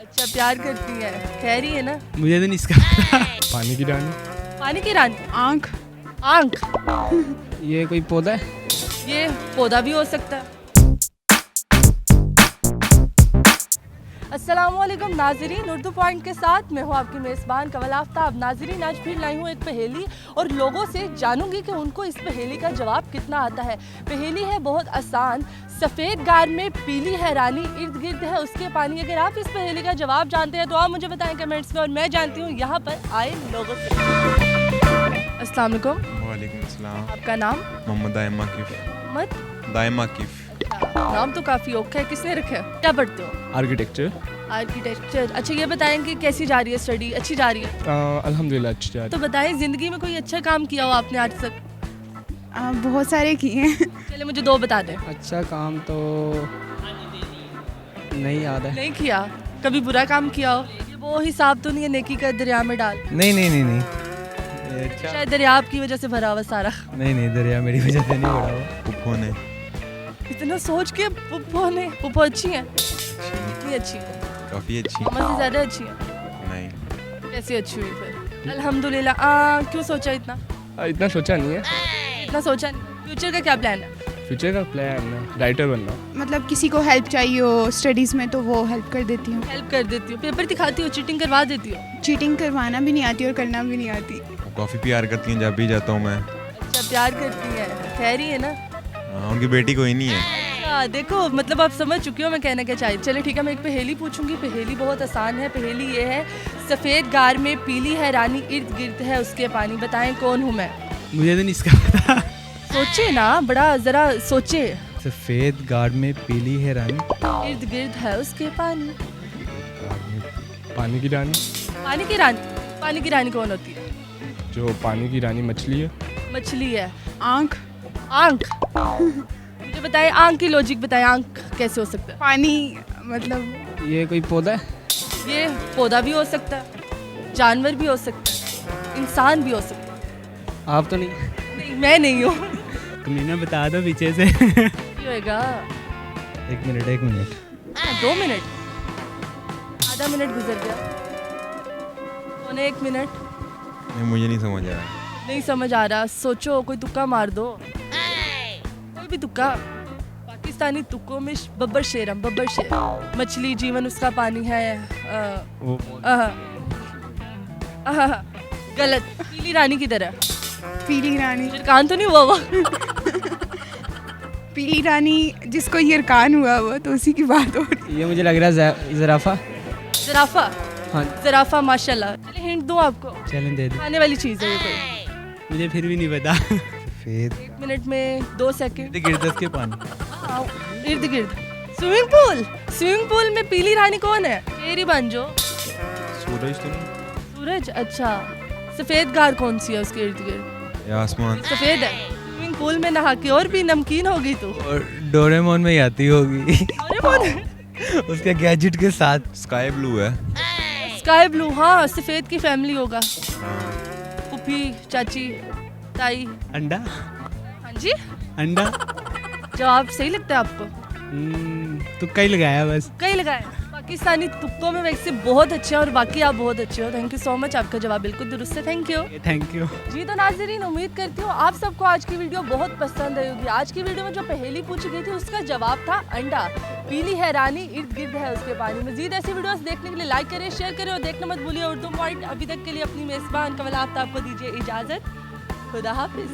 अच्छा, प्यार करती है, कह रही है ना। मुझे तो नहीं इसका पता। पानी की रानी। पानी की रानी। आँख। आंख। ये कोई पौधा है? ये पौधा भी हो सकता है। अस्सलामुअलैकुम नाजरीन, उर्दू पॉइंट के साथ मैं हूँ आपकी मेज़बान कवल आफ्ताब। नाजरीन, आज फिर लाई हूँ एक पहेली और लोगों से जानूंगी कि उनको इस पहेली का जवाब कितना आता है। पहेली है बहुत आसान। सफ़ेद गार में पीली है रानी, इर्द गिर्द है उसके पानी। अगर आप इस पहेली का जवाब जानते हैं तो आप मुझे बताएं कमेंट्स में, और मैं जानती हूँ यहाँ पर आए लोगों से। अस्सलाम वालेकुम। वालेकुम अस्सलाम। आपका नाम? मोहम्मद दाइम आकिफ। मोहम्मद दाइम आकिफ। नाम तो काफ़ी औखा है, किसने रखा है? क्या पढ़ते हो? आर्किटेक्चर। आर्किटेक्चर। अच्छा, ये बताएं कि कैसी जा रही है स्टडी? अच्छी जा रही है? अल्हम्दुलिल्लाह अच्छी जा तो बताएं ज़िंदगी में कोई अच्छा काम किया हो आपने आज तक? बहुत सारे किए हैं। चले मुझे दो बता दें। अच्छा काम तो नहीं याद है। नहीं किया? कभी बुरा काम किया हो? ये वो हिसाब तो नहीं है नेकी का दरिया में डाल? नहीं अच्छा शायद दरिया आपकी वजह से भरा हुआ सारा। नहीं दरिया मेरी वजह से नहीं बढ़ा हुआ। पुप्पो ने। इतना सोच के पुप्पो अच्छी है? कितनी अच्छी है? काफ़ी अच्छी। मामा से ज़्यादा अच्छी है? नहीं। कैसी अच्छी हुई फिर? अल्हम्दुलिल्लाह। क्यों सोचा इतना? इतना सोचा नहीं है। इतना सोचा नहीं। फ्यूचर का क्या प्लान है? फ्यूचर का प्लान है राइटर बनना। मतलब किसी को हेल्प चाहिए हो स्टडीज़ में तो वो हेल्प कर देती हूँ। हेल्प कर देती हो, पेपर दिखाती हो, चीटिंग करवा देती हो? चीटिंग करवाना भी नहीं आती और करना भी नहीं आती। वो काफ़ी प्यार करती हैं जब भी जाता हूँ मैं। अच्छा, प्यार करती है, कह रही है ना। हाँ, उनकी बेटी कोई नहीं है। देखो, मतलब आप समझ चुके हो मैं कहना क्या चाहिए। चलो ठीक है, मैं एक पहेली पूछूंगी। पहेली बहुत आसान है। पहेली ये है, सफ़ेद गार में पीली है रानी, इर्द गिर्द है उसके पानी। बताएं कौन हूँ मैं? मुझे तो नहीं इसका पता। सोचे ना, बड़ा ज़रा सोचे। सफ़ेद गार्ड में पीली है रानी। इर्द गिर्द है उसके पानी। पानी की रानी। पानी की रानी? पानी की रानी कौन होती है? जो पानी की रानी मछली है। मछली है। आँख। आंख। मुझे बताएं, आंख की लॉजिक बताएं, आंख कैसे हो सकता पानी मतलब ये कोई पौधा है? है? ये पौधा भी हो सकता है, जानवर भी हो सकता है, इंसान भी हो सकता है। आप तो नहीं? नहीं, मैं नहीं हूँ। कमीना बता दो पीछे से। क्या होएगा? एक मिनट 2 मिनट? आधा मिनट गुजर गया। पौने 1 मिनट? नहीं, मुझे नहीं समझ आ रहा। नहीं समझ आ रहा? सोचो, कोई तुक्का मार दो, कोई भी तुक्का। पाकिस्तानी तुक्कों में बब्बर शेर हम, बब्बर शेर। मछली जीवन उसका पानी है। वो गलत। पीली रानी की तरह। पीली रानी। कान तो नहीं हुआ वो? पीली रानी जिसको यरकान हुआ वो तो उसी की बात हो रही। ये मुझे लग रहा है ज़राफ़ा। ज़राफ़ा? हाँ। ज़राफ़ा, माशाल्लाह। चले हिंट दूँ आपको? चैलेंज दे दो। खाने वाली चीज़ है ये कोई। मुझे फिर भी नहीं पता। सफ़ेद 1 मिनट में 2 सेकंड। गिरदस के पानी। इर्द गिर्द। Swimming pool? स्विमिंग पूल में पीली रानी कौन है? तेरी बन जो। सूरज तो नहीं? सूरज? अच्छा। सफ़ेद गार कौन सी है उसके इर्द गिर्द? या आसमान? सफ़ेद है। स्विमिंग पूल में नहा के और भी नमकीन होगी तू। और डोरेमोन में ही आती होगी। डोरेमोन? उसके गैजेट के साथ। स्काई ब्लू है। Sky blue? हाँ, सफ़ेद की फैमिली होगा। हाँ। पुप्पी, चाची, ताई। अंडा। हाँ जी, अंडा। जवाब सही लगता है आपको? तुक्का ही लगाया बस। कई लगाए। पाकिस्तानी तुक्कों में वैसे बहुत अच्छे हैं और बाकी आप बहुत अच्छे हो। थैंक यू सो मच, आपका जवाब बिल्कुल दुरुस्त है। Thank you. Thank you. जी तो नाज़रीन, उम्मीद करती हूँ आप सबको आज की वीडियो बहुत पसंद आई होगी। आज की वीडियो में जो पहेली पूछी गई थी उसका जवाब था अंडा। पीली है रानी, इर्द गिर्द है उसके पानी। मजीद ऐसी वीडियोस देखने के लिए लाइक करें, शेयर करें और देखना मत भूलिए उर्दू पॉइंट। अभी तक के लिए अपनी मेज़बान कवल आफ्ताब को दीजिए इजाज़त। खुदा हाफिज़।